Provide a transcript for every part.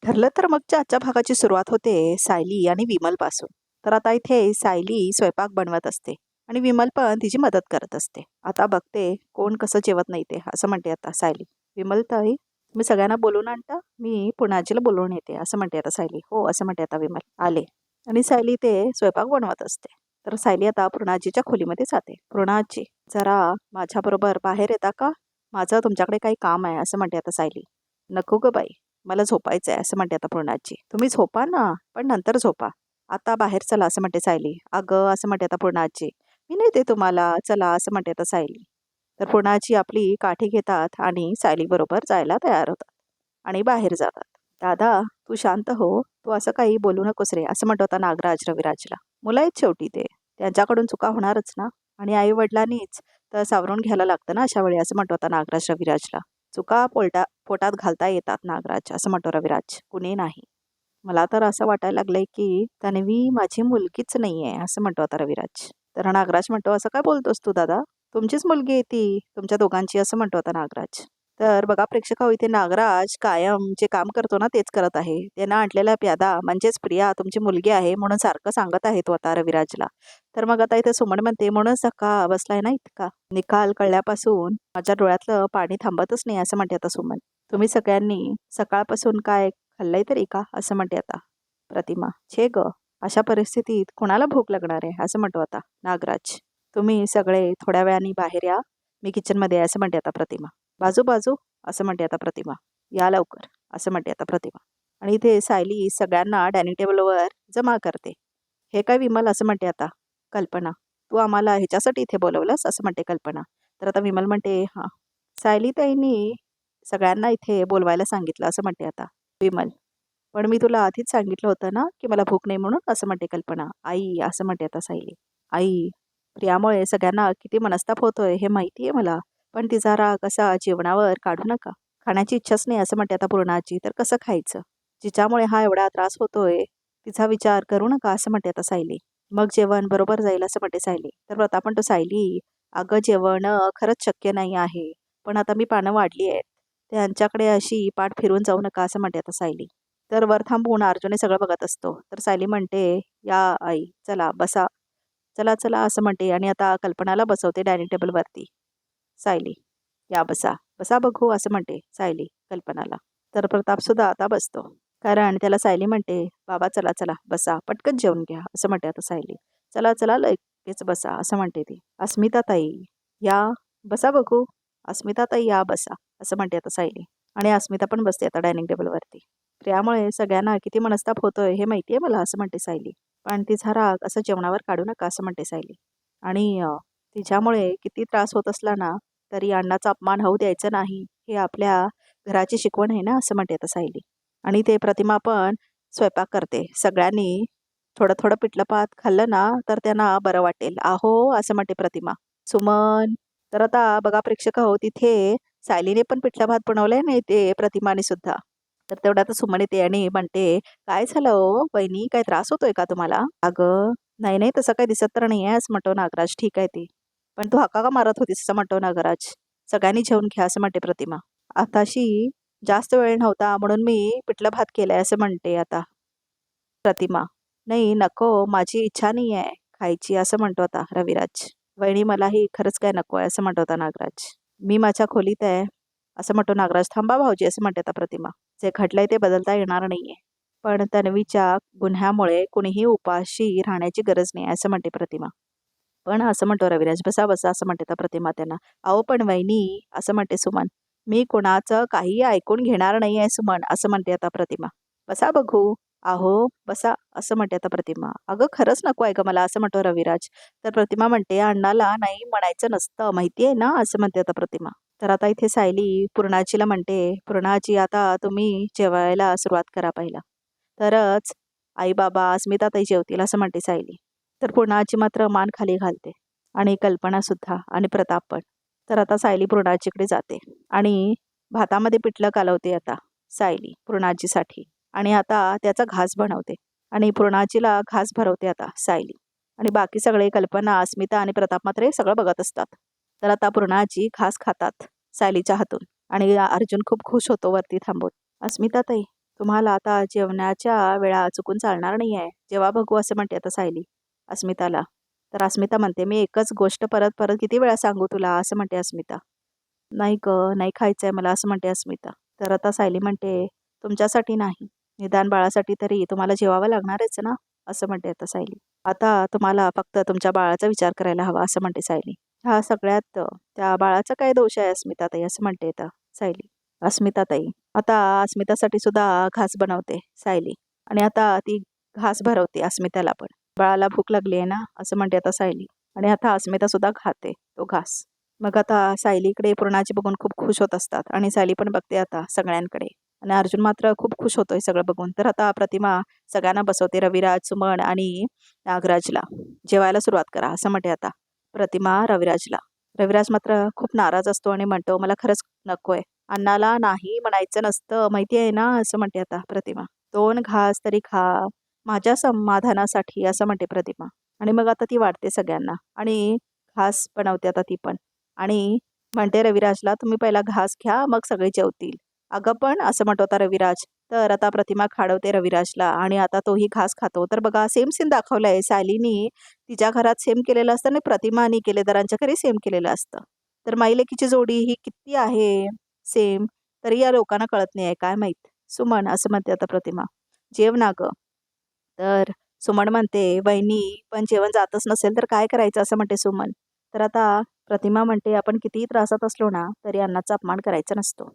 ठरलं तर मगच्या आजच्या भागाची सुरुवात होते सायली आणि विमल पासून. तर आता इथे सायली स्वयंपाक बनवत असते आणि विमल पण तिची मदत करत असते. आता बघते कोण कसं जेवत नाही ते, असं म्हणते आता सायली. विमल ताई, मी सगळ्यांना बोलून आणता, मी पुण्याजीला बोलवून येते, असं म्हणते आता सायली. हो, असं म्हणते आता विमल. आले. आणि सायली ते स्वयंपाक बनवत असते. तर सायली आता पूर्णाजीच्या खोलीमध्ये जाते. पूर्णाजी, जरा माझ्याबरोबर बाहेर येता का? माझं तुमच्याकडे काही काम आहे, असं म्हणते आता सायली. नको ग बाई, मला झोपायचं आहे, असं म्हणते आता पूर्णाची. तुम्ही झोपा ना, पण नंतर झोपा. आता बाहेर चला, असं म्हणते सायली. अगं, असं म्हणते आता पूर्णाची. मी नेते तुम्हाला, चला, असं म्हणते आता सायली. तर पूर्णाची आपली काठी घेतात आणि सायली बरोबर जायला तयार होतात आणि बाहेर जातात. दादा, तू शांत हो, तू असं काही बोलू नकोस रे, असं म्हणतो आता नागराज रविराजला. मुलं आहेत शेवटी ते, त्यांच्याकडून चुका होणारच ना, आणि आई वडिलांनीच तर सावरून घ्यायला लागतं ना अशा वेळी, असं म्हणतो आता नागराज रविराजला. चुका पोटात घालता येतात नागराज, असं म्हणतो रविराज. कुणी नाही. मला तर असं वाटायला लागलंय की तन्वी माझी मुलगीच नाही आहे, असं म्हणतो आता रविराज. तर नागराज म्हणतो, असं काय बोलतोस तू दादा? तुमचीच मुलगी आहे ती, तुमच्या दोघांची, असं म्हणतो आता नागराज. तर बघा प्रेक्षक, इथे नागराज कायम जे काम करतो ना तेच करत आहे. त्यानं आणलेला प्यादा म्हणजेच प्रिया तुमची मुलगी आहे म्हणून सारखं सांगत आहे तो आता रविराजला. तर मग आता इथे सुमन म्हणते, म्हणूनच धक्का बसलाय ना इतका. निकाल कळल्यापासून माझ्या डोळ्यातलं पाणी थांबतच नाही, असं म्हणते आता सुमन. तुम्ही सगळ्यांनी सकाळपासून काय खाल्लंय तरी का, असं म्हणते आता प्रतिमा. छे ग, अशा परिस्थितीत कोणाला भूक लागणार आहे, असं म्हणतो आता नागराज. तुम्ही सगळे थोड्या वेळाने बाहेर या, मी किचनमध्ये आहे, असं म्हणते आता प्रतिमा. बाजू बाजू, असं म्हणते आता प्रतिमा. या लवकर, असं म्हणते आता प्रतिमा. आणि इथे सायली सगळ्यांना डायनिंग टेबलवर जमा करते. हे काय विमल, असं म्हणते आता कल्पना. तू आम्हाला ह्याच्यासाठी इथे बोलवलंस, असं म्हणते कल्पना. तर आता विमल म्हणते, हां, सायली ताईंनी सगळ्यांना इथे बोलवायला सांगितलं, असं म्हणते आता विमल. पण मी तुला आधीच सांगितलं होतं ना की मला भूक नाही म्हणून, असं म्हणते कल्पना. आई, असं म्हणते आता सायली. आई, प्रियामुळे सगळ्यांना किती मनस्ताप होतोय हे माहिती आहे मला, पण तिचा राग असा जेवणावर काढू नका. खाण्याची इच्छाच नाही, असं म्हणते आता पूर्णाची. तर कसं खायचं? जिच्यामुळे हा एवढा त्रास होतोय तिचा विचार करू नका, असं म्हणते आता सायली. मग जेवण बरोबर जाईल, असं म्हणते सायली. तर प्रताप म्हणतो, सायली अगं, जेवण खरंच शक्य नाही आहे, पण आता मी पानं वाढली आहेत, त्यांच्याकडे अशी पाठ फिरून जाऊ नका, असं म्हणते आता सायली. तर वर थांबून अर्जुन सगळं बघत असतो. तर सायली म्हणते, या आई, चला बसा, चला चला, असं म्हणते आणि आता कल्पनाला बसवते डायनिंग टेबलवरती. सायली, या बसा, बसा बघू, असं म्हणते सायली कल्पनाला. तर प्रताप सुद्धा आता बसतो, कारण त्याला सायली म्हणते, बाबा चला चला बसा, पटकन जेवून घ्या, असं म्हणते आता सायली. चला चला, लगेच बसा, असं म्हणते ती. अस्मिता ताई, या बसा बघू, अस्मिता ताई या बसा, असं म्हणते आता सायली. आणि अस्मिता पण बसते आता डायनिंग टेबलवरती. प्रियामुळे सगळ्यांना किती मनस्ताप होतोय हे माहिती आहे मला, असं म्हणते सायली. पण तिचा राग असं जेवणावर काढू नका, असं म्हणते सायली. आणि तिच्यामुळे किती त्रास होत असला ना तरी अण्णाचा अपमान होऊ द्यायचा नाही, हे आपल्या घराची शिकवण आहे ना, असं म्हणते आता सायली. आणि ते प्रतिमा पण स्वयंपाक करते. सगळ्यांनी थोडं थोडं पिठलं भात खाल्लं ना तर त्यांना बरं वाटेल. आहो, असं म्हणते प्रतिमा. सुमन, तर आता बघा प्रेक्षक हो, तिथे सायलीने पण पिठलं भात बनवलंय नाही ते प्रतिमाने सुद्धा. तर तेवढा तर सुमन येते आणि म्हणते, काय झालं हो बहिणी, काय त्रास होतोय का तुम्हाला? अगं, नाही नाही, तसं काही दिसत तर नाही आहे, असं म्हणतो नागराज. ठीक आहे ती, पण तू हक्का का मारत होतीस, असं म्हणतो नागराज. सगळ्यांनी जेवून घ्या, असं म्हणते प्रतिमा. आताशी जास्त वेळ नव्हता म्हणून मी पिठलं भात केलंय, असं म्हणते आता प्रतिमा. नाही नको, माझी इच्छा नाही आहे खायची, असं म्हणतो आता रविराज. वहिनी, मलाही खरंच काय नको आहे, असं म्हणतो आता नागराज. मी माझ्या खोलीत आहे, असं म्हणतो नागराज. थांबा भाऊजी, असं म्हणते आता प्रतिमा. जे घडलंय ते बदलता येणार नाहीये, पण तन्वीच्या गुन्ह्यामुळे कुणीही उपाशी राहण्याची गरज नाही, असं म्हणते प्रतिमा. पण असं म्हणतो रविराज. बसा बसा, असं म्हणते आता प्रतिमा त्यांना. अहो पण वहिनी, असं म्हणते सुमन. मी कोणाचं काही ऐकून घेणार नाही आहे सुमन, असं म्हणते आता प्रतिमा. बसा बघू. अहो बसा, असं म्हणते आता प्रतिमा. अगं खरंच नको आहे का मला, असं म्हणतो रविराज. तर प्रतिमा म्हणते, अण्णाला नाही म्हणायचं नसतं, माहिती आहे ना, असं म्हणते आता प्रतिमा. तर आता इथे सायली पूर्णाजीला म्हणते, पूर्णाजी आता तुम्ही जेवायला सुरुवात करा पहिला, तरच आई बाबा अस्मिता ताई जेवतील, असं म्हणते सायली. तर पूर्णाजी मात्र मान खाली घालते आणि कल्पना सुद्धा आणि प्रताप पण. तर आता सायली पूर्णाजीकडे जाते आणि भातामध्ये पिठलं कालवते आता सायली पूर्णाजीसाठी. आणि आता त्याचा घास बनवते आणि पूर्णाजीला घास भरवते आता सायली. आणि बाकी सगळे कल्पना, अस्मिता आणि प्रताप मात्र हे सगळं बघत असतात. तर आता पूर्णाजी घास खातात सायलीच्या हातून आणि अर्जुन खूप खुश होतो वरती थांबून. अस्मिता ताई, तुम्हाला आता जेवणाच्या वेळा चुकून चालणार नाही आहे. जेव्हा बघू असं म्हणते आता सायली अस्मिताला. तर अस्मिता म्हणते, "मी एकच गोष्ट परत परत किती वेळा सांगू तुला?" असं म्हणते अस्मिता. "नाही गं, नाही खायचं आहे मला," असं म्हणते अस्मिता. तर आता सायली म्हणते, "तुमच्यासाठी नाही, निदान बाळासाठी तरी तुम्हाला जेवावं लागणारच ना," असं म्हणते आता सायली. "आता तुम्हाला फक्त तुमच्या बाळाचा विचार करायला हवा," असं म्हणते सायली. "ह्या सगळ्यात त्या बाळाचा काय दोष आहे अस्मिताताई," असं म्हणते आता सायली. अस्मिताताई आता अस्मितासाठी सुद्धा घास बनवते सायली आणि आता ती घास भरवते अस्मिताला पण. "बाळाला भूक लागली आहे ना," असं म्हणते आता सायली आणि आता अस्मिता सुद्धा खाते तो घास. मग आता सायलीकडे पूर्णाची बघून खूप खुश होत असतात आणि सायली पण बघते आता सगळ्यांकडे आणि अर्जुन मात्र खूप खुश होतोय सगळं बघून. तर आता प्रतिमा सगळ्यांना बसवते, रविराज, सुमन आणि नागराजला. "जेवायला सुरुवात करा," असं म्हणते आता प्रतिमा रविराजला. रविराज मात्र खूप नाराज असतो आणि म्हणतो, "मला खरंच नकोय. अण्णाला नाही म्हणायचं नसतं माहिती आहे ना," असं म्हणते आता प्रतिमा. "2 घास तरी खा माझ्या समाधानासाठी," असं म्हणते प्रतिमा. आणि मग आता ती वाढते सगळ्यांना आणि घास बनवते आता ती पण आणि म्हणते रविराजला, "तुम्ही पहिला घास घ्या, मग सगळे जेवतील." "अगं पण," असं म्हणतो आता रविराज. तर आता प्रतिमा खाडवते रविराजला आणि आता तोही घास खातो. तर बघा सेम सीन दाखवलंय. सायलीनी तिच्या घरात सेम केलेलं असतं आणि प्रतिमानी केलेदरांच्या घरी सेम केलेलं असतं. तर माई-लेकीची जोडी ही किती आहे सेम, तरी या लोकांना कळत नाही आहे काय माहीत. "सुमन," असं म्हणते आता प्रतिमा, "जेव ना गं." तर सुमन म्हणते, "वहिनी पण जेवण जातच नसेल तर काय करायचं?" असं म्हणते सुमन. तर आता प्रतिमा म्हणते, "आपण कितीही त्रासात असलो ना, तरी अन्नाचा अपमान करायचा नसतो."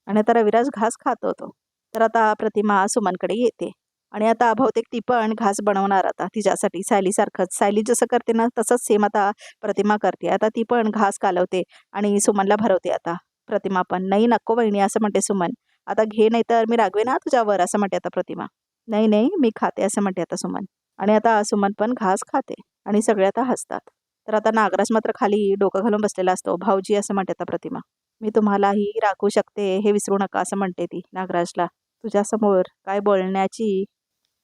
आणि आता रविराज घास खात होतो. तर आता प्रतिमा सुमनकडे येते आणि आता बहुतेक ती पण घास बनवणार आता तिच्यासाठी सायलीसारखंच. सायली जसं करते ना तसंच सेम आता प्रतिमा करते. आता ती पण घास कालवते आणि सुमनला भरवते आता प्रतिमा पण. "नाही नको वहिनी," असं म्हणते सुमन. "आता घे नाहीतर मी रागवेन हां तुझ्यावर," असं म्हणते आता प्रतिमा. "नाही, नाही मी खाते," असं म्हणते आता सुमन. आणि आता सुमन पण घास खाते आणि सगळे आता हसतात. तर आता नागराज मात्र खाली डोकं घालून बसलेला असतो. "भाऊजी," असं म्हणते आता प्रतिमा. "मी तुम्हालाही राखू शकते हे विसरू नका," असं म्हणते ती नागराजला. "तुझ्यासमोर काय बोलण्याची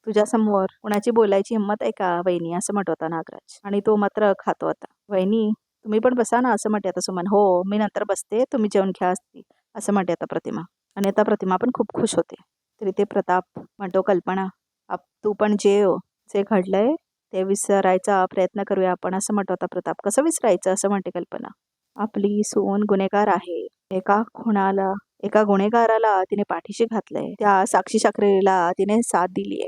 तुझ्यासमोर कुणाची बोलायची हिंमत आहे का वहिनी?" असं म्हणत होता नागराज. आणि तो मात्र खातो आता. "वहिनी तुम्ही पण बसा ना," असं म्हणते आता सुमन. "हो मी नंतर बसते, तुम्ही जेवून घ्या," असं म्हणते आता प्रतिमा. आणि आता प्रतिमा पण खूप खुश होते. तरी ते प्रताप म्हणतो, "कल्पना तू पण जेव. जे घडलंय ते विसरायचा प्रयत्न करूया आपण," असं म्हणतो आता प्रताप. "कसं विसरायचं?" असं म्हणते कल्पना. "आपली सून गुन्हेगार आहे. एका गुन्हेगाराला तिने पाठीशी घातलंय. त्या साक्षी साखरेला तिने साथ दिलीये.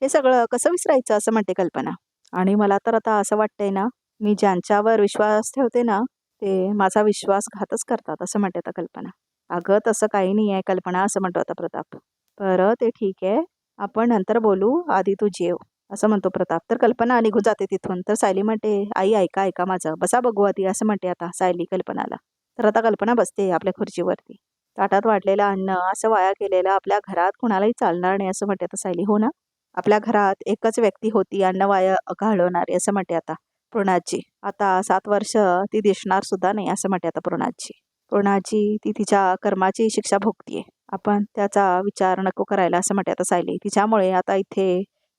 हे सगळं कसं विसरायचं?" असं म्हणते कल्पना. "आणि मला तर आता असं वाटतंय ना, मी ज्यांच्यावर विश्वास ठेवते ना, ते माझा विश्वासघातच करतात," असं म्हणते आता कल्पना. "अगं तसं काही नाही आहे कल्पना," असं म्हणतो आता प्रताप. "बरं ते ठीक आहे. आपण नंतर बोलू. आधी तू जेव," असं म्हणतो प्रताप. तर कल्पना निघून जाते तिथून. तर सायली म्हणते, "आई ऐका ऐका माझं. बसा बघू आधी," असं म्हणते आता सायली कल्पनाला. तर आता कल्पना बसते आपल्या खुर्चीवरती. ताटात वाढलेलं अन्न असं वाया गेलेलं आपल्या घरात कुणालाही चालणार नाही, असं म्हणते आता सायली. "हो ना? आपल्या घरात एकच व्यक्ती होती अन्न वाया घालवणारी," असं म्हणते आता पूर्णाजी. "आता 7 वर्ष ती दिसणार सुद्धा नाही," असं म्हणते आता पूर्णाजी. "पूर्णाजी ती तिच्या कर्माची शिक्षा भोगतीये. आपण त्याचा विचार नको करायला," असं म्हणते आता सायली. "तिच्यामुळे आता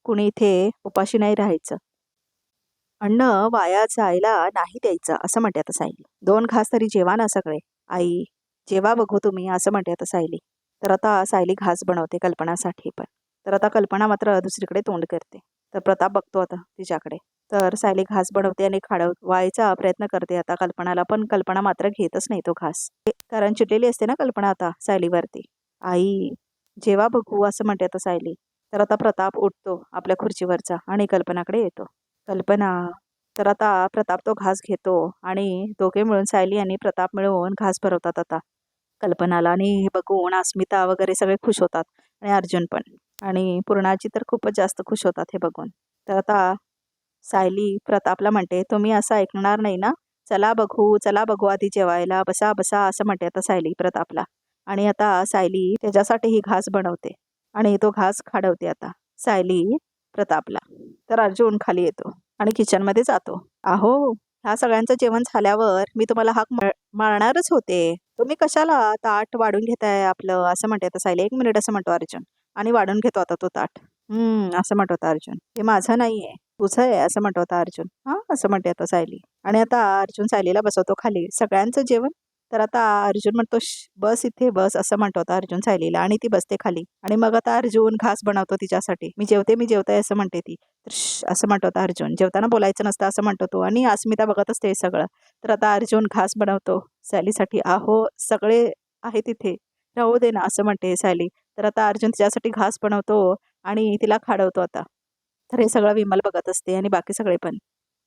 कुणी इथे उपाशी नाही राहायचं. अन्न वाया जायला नाही द्यायचं," असं म्हणते आता सायली. "2 घास तरी जेवा ना सगळे. आई जेवा बघू तुम्ही," असं म्हणते आता सायली. तर आता सायली घास बनवते कल्पनासाठी पण. तर आता कल्पना मात्र दुसरीकडे तोंड करते. तर प्रताप बघतो आता तिच्याकडे. तर सायली घास बनवते आणि वायचा प्रयत्न करते आता कल्पनाला, पण कल्पना मात्र घेतच नाही तो घास. कारण चिडलेली असते ना कल्पना आता सायलीवरती. "आई जेवा बघू," असं म्हणते आता सायली. तर आता प्रताप उठतो आपल्या खुर्चीवरचा आणि कल्पनाकडे येतो. "कल्पना." तर आता प्रताप तो घास घेतो आणि दोघे मिळून सायली आणि प्रताप मिळून घास भरवतात आता कल्पनाला आणि हे बघून अस्मिता वगैरे सगळे खुश होतात आणि अर्जुन पण आणि पूर्णाजी तर खूपच जास्त खुश होतात हे बघून. तर आता सायली प्रतापला म्हणते, "तुम्ही असं ऐकणार नाही ना? चला बघू आधी जेवायला. बसा बसा," असं म्हणते आता सायली प्रतापला. आणि आता सायली त्याच्यासाठी ही घास बनवते आणि तो घास खाडवते आता सायली प्रतापला. तर अर्जुन खाली येतो आणि किचनमध्ये जातो. "अहो ह्या सगळ्यांचं जेवण झाल्यावर मी तुम्हाला हाक मारणारच होते. तुम्ही कशाला ताट वाढून घेताय आपलं," असं म्हणते आता सायली. "1 मिनिट," असं म्हणतो अर्जुन आणि वाढून घेतो आता तो ताट. असं म्हणतो आता अर्जुन. "हे माझं नाहीये, तुझं आहे," असं म्हणतो आता अर्जुन. "हां," असं म्हणते आता सायली. आणि आता अर्जुन सायलीला बसवतो खाली. "सगळ्यांचं जेवण तर आता अर्जुन म्हणतो बस इथे बस असं म्हणतो आता अर्जुन सायलीला आणि ती बसते खाली. आणि मग आता अर्जुन घास बनवतो तिच्यासाठी. मी जेवते असं म्हणते ती. तर असं म्हणतो आता अर्जुन. जेवताना बोलायचं नसतं असं म्हणतो तो आणि अस्मिता बघत असते हे सगळं. तर आता अर्जुन घास बनवतो सायलीसाठी. अहो सगळे आहे तिथे, राहू दे ना असं म्हणते सायली. तर आता अर्जुन तिच्यासाठी घास बनवतो आणि तिला खाडवतो आता. तर हे सगळं विमल बघत असते आणि बाकी सगळे पण.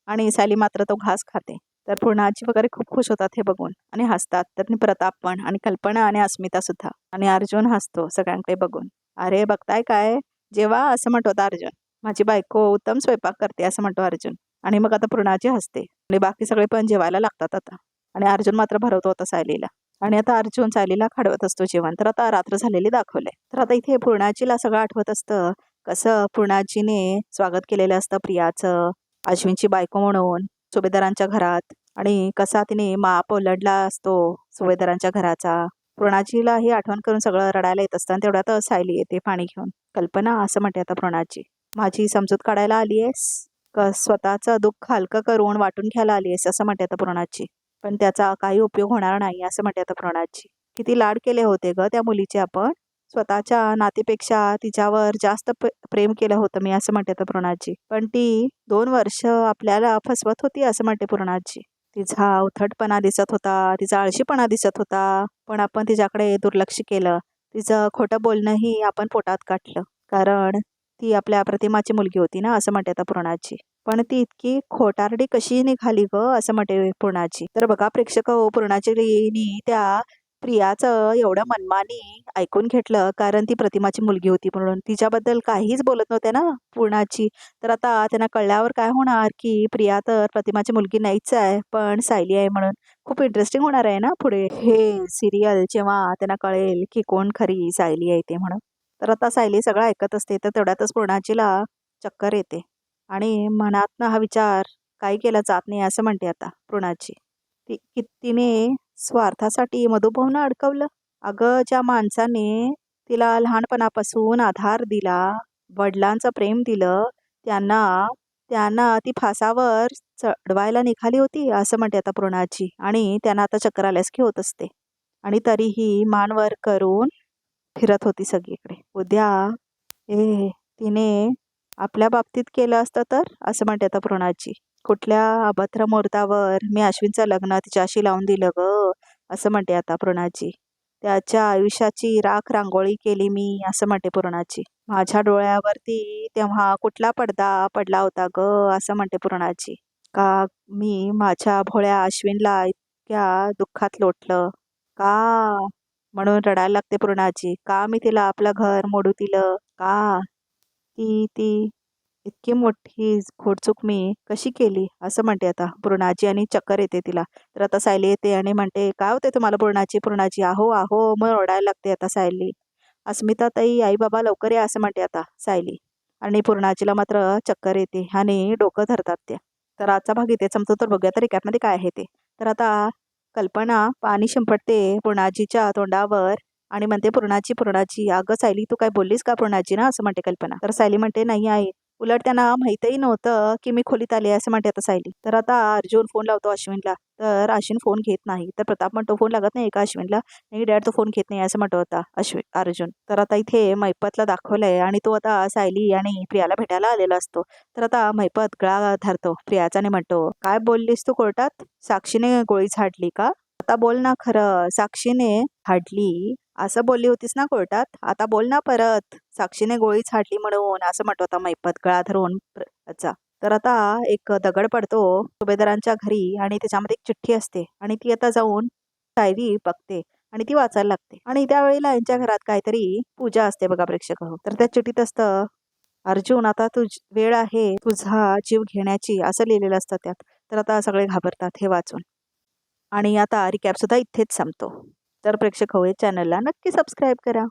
आणि सायली मात्र तो घास खाते. तर पूर्ण आजी वगैरे खूप खुश होतात हे बघून आणि हसतात. तर प्रताप पण आणि कल्पना आणि अस्मिता सुद्धा. आणि अर्जुन हसतो सगळ्यांकडे बघून. अरे बघताय काय, जेव्हा असं म्हणतो आता अर्जुन. माझी बायको उत्तम स्वयंपाक करते असं म्हणतो अर्जुन. आणि मग आता पूर्णाजी हसते आणि बाकी सगळे पण जेवायला लागतात आता. आणि अर्जुन मात्र भरवतो होता सायलीला. आणि आता अर्जुन सायलीला खाडवत असतो जेवण. तर आता रात्र झालेली दाखवलंय. तर आता इथे पूर्णाजीला सगळं आठवत असतं. कसं पूर्णाजीने स्वागत केलेलं असतं प्रियाचं अश्विनची बायको म्हणून सुभेदारांच्या घरात. आणि कसा तिने माप ओलांडला असतो सुभेदारांच्या घराचा. पूर्णाजीला ही आठवण करून सगळं रडायला येत असतं. आणि तेवढ्यात सायली येते पाणी घेऊन. कल्पना असं म्हणते आता पूर्णाजी, माझी समजूत काढायला आली आहेस का स्वतःचं दुःख हलकं करून वाटून घ्यायला आली आहेस असं म्हणते आता पूर्णाजी. पण त्याचा काही उपयोग होणार नाही असं म्हणते आता पूर्णाजी. किती लाड केले होते ग त्या मुलीचे आपण. स्वतःच्या नातीपेक्षा तिच्यावर जास्त प्रेम केलं होतं मी असं म्हणते आता पूर्णाजी. पण ती 2 वर्ष आपल्याला फसवत होती असं म्हणते पूर्णाजी. तिचा उथटपणा दिसत होता, तिचा आळशीपणा दिसत होता. पण आपण तिच्याकडे दुर्लक्ष केलं. तिचं खोटं बोलणंही आपण पोटात काढलं. कारण ती आपल्या प्रतिमाची मुलगी होती ना असं म्हणते आता पूर्णाजी. पण ती इतकी खोटारडी कशी निघाली ग असं म्हणते पूर्णाजी. तर बघा प्रेक्षक हो, पूर्णाजीनी त्या प्रियाचं एवढं मनमानी ऐकून घेतलं कारण ती प्रतिमाची मुलगी होती म्हणून. तिच्याबद्दल काहीच बोलत नव्हते ना पूर्णाची. तर आता त्यांना कळल्यावर काय होणार की प्रिया तर प्रतिमाची मुलगी नाहीच आहे पण सायली आहे म्हणून. खूप इंटरेस्टिंग होणार आहे ना पुढे हे सिरियल जेव्हा त्यांना कळेल की कोण खरी सायली आहे ते म्हणून. तर आता सायली सगळं ऐकत असते. तर तेवढ्यातच पूर्णाजीला चक्कर येते आणि मनातनं हा विचार काही केला जात नाही असं म्हणते आता पूर्णाजी. तिने स्वार्थासाठी मधुभाऊनं अडकवलं. अगं ज्या माणसाने तिला लहानपणापासून आधार दिला, वडिलांचं प्रेम दिलं, त्यांना त्यांना ती फासावर चढवायला निघाली होती असं म्हणते आता पूर्णाजी. आणि त्यांना आता चक्कर आल्यास होत असते. आणि तरीही मान वर करून फिरत होती सगळीकडे. उद्या तिने आपल्या बाबतीत केलं असतं तर असं म्हणते आता पूर्णाजी. कुठल्या अभद्र मुहूर्तावर मी अश्विनचं लग्न तिच्याशी लावून दिलं ग असं म्हणते आता पूर्णाजी. त्याच्या आयुष्याची राख रांगोळी केली मी असं म्हणते पूर्णाजी. माझ्या डोळ्यावरती तेव्हा कुठला पडदा पडला होता ग असं म्हणते पूर्णाजी. का मी माझ्या भोळ्या अश्विनला इतक्या दुःखात लोटलं का म्हणून रडायला लागते पूर्णाजी. का मी तिला आपलं घर मोडू दिलं का. ती ती इतकी मोठी घोडचूक मी कशी केली असं म्हणते आता पूर्णाजी. आणि चक्कर येते तिला. तर आता सायली येते आणि म्हणते काय होते तुम्हाला पूर्णाजी. पूर्णाजी आहो आहो मग ओरडायला लागते आता सायली. अस्मिता ताई आई बाबा लवकर या असं म्हणते आता सायली. आणि पूर्णाजीला मात्र चक्कर येते आणि डोकं धरतात त्या. तर आजचा भाग इथे संपतो. तर बघूया तर रिकॅपमध्ये काय आहे ते. तर आता कल्पना पाणी शिंपडते पूर्णाजीच्या तोंडावर आणि म्हणते पूर्णाजी पूर्णाजी अगं सायली तू काय बोललीस का पूर्णाजी ना असं म्हणते कल्पना. तर सायली म्हणते नाही आई, उलट त्यांना माहीतही नव्हतं की मी खोलीत आले असं म्हणते आता सायली. तर आता अर्जुन फोन लावतो अश्विनला. तर अश्विन फोन घेत नाही. तर प्रताप म्हणतो फोन लागत नाही का अश्विनला. नाही डॅड तो फोन घेत नाही असं म्हणतो आता अर्जुन. तर आता इथे मैपतला दाखवलंय आणि तो आता सायली आणि प्रियाला भेटायला आलेला असतो. तर आता मैपत गळा धरतो प्रियाचा आणि म्हणतो काय बोललीस तू कोर्टात. साक्षीने गोळी झाडली का. आता बोल ना खरं. साक्षीने झाडली असं बोलली होतीस ना कोर्टात. आता बोल ना परत. साक्षीने गोळी झाडली म्हणून असं म्हणतो आता मैपत गळा धरून चा. तर आता एक दगड पडतो सुभेदारांच्या घरी आणि त्याच्यामध्ये एक चिठ्ठी असते आणि ती आता जाऊन सायली बघते आणि ती वाचायला लागते. आणि त्यावेळेला यांच्या घरात काहीतरी पूजा असते बघा प्रेक्षक हो. तर त्या चिठ्ठीत असतं अर्जुन आता वेळ आहे तुझा जीव घेण्याची असं लिहिलेलं असतं त्यात. तर आता सगळे घाबरतात हे वाचून. आणि आता रिकॅप सुद्धा इथेच संपतो. तर प्रेक्षक हो, चॅनलला नक्की सबस्क्राईब करा.